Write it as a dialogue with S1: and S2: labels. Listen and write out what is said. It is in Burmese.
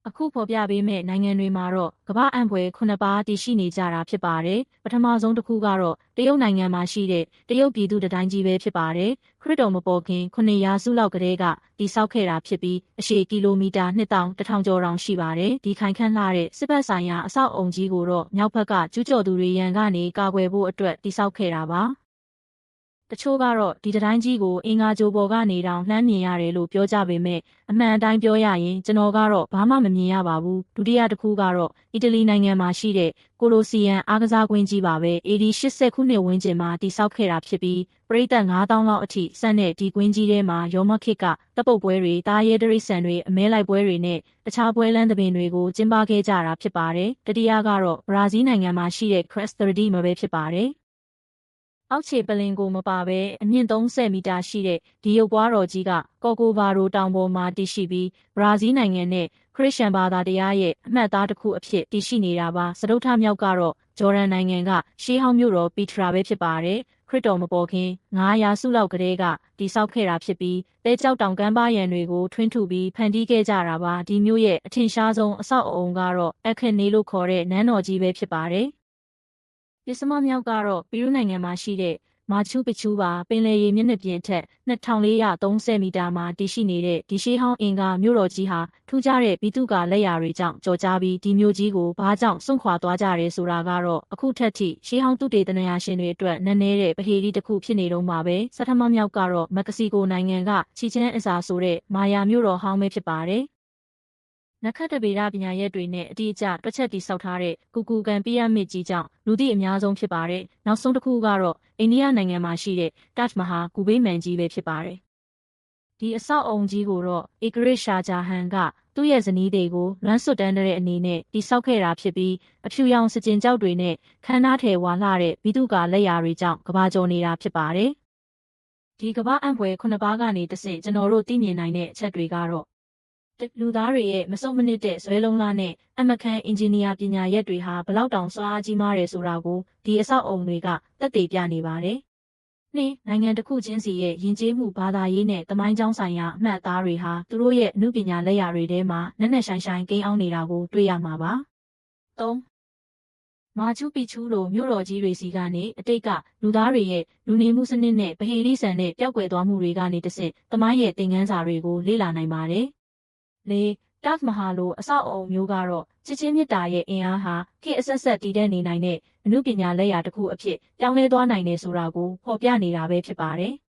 S1: အခုဖော်ပြပေးမယ့်နိုင်ငံတွေမှာတော့ကမ္ဘာ့အံ့ဖွယ်ခုနှစ်ပါးတည်ရှိနေကြတာဖြစ်ပါတယ်။ပထမဆုံးတစ်ခုကတော့တရုတ်နိုင်ငံမှာရှိတဲ့တရုတ်ပြည်သူတတိုင်းကြီးပဲဖြစ်ပါတယ်။ခရစ်တော်မပေါ်ခင်9ရာစုလောက်ကတည်းကတည်ဆောက်ခဲ့တာဖြစ်ပြီးအရှည်ကီလိုမီတာ2100ကျော်တောင်ရှိပါတယ်။ဒီခိုင်ခန့်လှတဲ့စစ်ဘက်ဆိုင်ရာအဆောက်အုံကြီးကိုတော့မြောက်ဘက်ကကျူးကျော်သူတွေရန်ကနေကာကွယ်ဖို့အတွက်တည်ဆောက်ခဲ့တာပါ။တချို့ကတော့ဒီတိုင်းကြီးကိုအင်္ဂါကြိုပေါ်ကနေတောင်လှမ်းမြင်ရတယ်လို့ပြောကြပေမဲ့အမှန်အတိုင်းပြောရရင်ကျွန်တော်ကတော့ဘာမှမမြင်ရပါဘူးဒုတိယတစ်ခုကတော့အီတလီနိုင်ငံမှာရှိတဲ့ကိုလိုစီယမ်အားကစားကွင်းကြီးပါပဲ AD 80ခုနှစ်ဝန်းကျင်မှာတည်ဆောက်ခဲ့တာဖြစ်ပြီးပရိသတ်9000လောက်အထိစက်တဲ့ဒီကွင်းကြီးထဲမှာရောမခေတ်ကတပ်ပုတ်ပွဲတွေတားရဲဒရိစံတွေအမဲလိုက်ပွဲတွေနဲ့တခြားပွဲလမ်းသဘင်တွေကိုကျင်းပခဲ့ကြတာဖြစ်ပါတယ်တတိယကတော့ဘရာဇီးနိုင်ငံမှာရှိတဲ့ Crest 30မှာပဲဖြစ်ပါတယ်အောက်ခြေပလင်ကိုမပါဘဲအမြင့်30မီတာရှိတဲ့ဒီရုပ်ပွားတော်ကြီးကကော်ကိုဗာရိုတောင်ပေါ်မှာတည်ရှိပြီးဘရာဇီးနိုင်ငံနဲ့ခရစ်ယာန်ဘာသာတရားရဲ့အမှတ်အသားတစ်ခုအဖြစ်တည်ရှိနေတာပါစတုထမြောက်ကတော့ဂျော်ဒန်နိုင်ငံကရှေးဟောင်းမြို့တော်ပီထရာပဲဖြစ်ပါတယ်ခရစ်တော်မပေါ်ခင်900ရာစုလောက်ကတည်းကတည်ဆောက်ခဲ့တာဖြစ်ပြီးတဲကြောက်တောင်ကမ်းပါးရံတွေကိုထွင်းထုပြီးဖန်တီးခဲ့ကြတာပါဒီမြို့ရဲ့အထင်ရှားဆုံးအဆောက်အအုံကတော့အခက်နေလို့ခေါ်တဲ့နန်းတော်ကြီးပဲဖြစ်ပါတယ်ပစ္စမမြောက်ကတော့ပီရူးနိုင်ငံမှာရှိတဲ့မာချူပီချူပါပင်လယ်ရေမျက်နှာပြင်ထက်2430မီတာမှာတည်ရှိနေတဲ့ဒီရှေးဟောင်းအင်္ဂါမြို့တော်ကြီးဟာထူးခြားတဲ့ဘီတုကာလက်ရာတွေကြောင့်ကြော်ကြားပြီးဒီမြို့ကြီးကိုဘာကြောင့်စွန့်ခွာသွားကြရဲဆိုတာကတော့အခုထက်ထိရှေးဟောင်းသုတေသနရှင်တွေအတွက်နည်းနည်းတဲ့ပဟေရီတစ်ခုဖြစ်နေတော့မှာပဲဆထမမြောက်ကတော့မက္ကဆီကိုနိုင်ငံကချီချန်းအစာဆိုတဲ့မာယာမြို့တော်ဟောင်းပဲဖြစ်ပါတယ်နက္ခတ္တဗေဒပညာရက်တွေနဲ့အတိအကျတွက်ချက်တည်ဆောက်ထားတဲ့ကူကူကန်ပီရမစ်ကြီးကြောင့်လူသိအများဆုံးဖြစ်ပါတယ်။နောက်ဆုံးတစ်ခုကတော့အိန္ဒိယနိုင်ငံမှာရှိတဲ့တာဂျ်မဟာကူဘေးမန်ကြီးပဲဖြစ်ပါတယ်။ဒီအဆောက်အုံကြီးကိုတော့ဧကရစ်ရှာဂျာဟန်ကသူ့ရဲ့ဇနီးတွေကိုလွမ်းဆွတ်တန်းတဲ့အနေနဲ့တည်ဆောက်ခဲ့တာဖြစ်ပြီးအဖြူရောင်စကျင်ကျောက်တွေနဲ့ခန်းနားထဲဝါလှတဲ့ဘီတုကာလက်ရာတွေကြောင့်ကဘာကျော်နေတာဖြစ်ပါတယ်။ဒီကဘာအံ့ဖွယ်ခုနှစ်ပါးကနေတစ်ဆင့်ကျွန်တော်တို့သိမြင်နိုင်တဲ့အချက်တွေကတော့လူသားတွေရဲ့မစုံမနစ်တဲ့ဇွဲလုံးလားနဲ့အမခန်အင်ဂျင်နီယာပညာရက်တွေဟာဘလောက်တောင်စွမ်းအားကြီးမားတယ်ဆိုတာကိုဒီအဆောက်အုံတွေကသက်သေပြနေပါတယ်။နိုင်ငံတစ်ခုချင်းစီရဲ့ယဉ်ကျေးမှုဘာသာရေးနဲ့သမိုင်းကြောင်းဆိုင်ရာအမှတ်အသားတွေဟာသူတို့ရဲ့အမှုပညာလက်ရာတွေထဲမှာနက်နက်ရှိုင်းရှိုင်းကိန်းအောင်နေတာကိုတွေ့ရမှာပါ။မာချူပီချူလိုမြို့တော်ကြီးတွေစီကနေအတိတ်ကလူသားတွေရဲ့လူနေမှုစနစ်နဲ့ပဟေရိဆန်နဲ့ပျောက်ကွယ်သွားမှုတွေကနေတစ်ဆင့်သမိုင်းရဲ့သင်ခန်းစာတွေကိုလေ့လာနိုင်ပါတယ်။တာဂျ်မဟာလိုအဆောက်အအုံမျိုးကတော့ချစ်ချင်းမြတ်တာရဲ့အင်အားဟာခေတ်အဆက်ဆက်တည်တဲ့နေနိုင်တဲ့အမှုပညာလက်ရာတစ်ခုအဖြစ်ပြောင်းလဲသွားနိုင်တယ်ဆိုတာကိုဖော်ပြနေတာပဲဖြစ်ပါတယ်။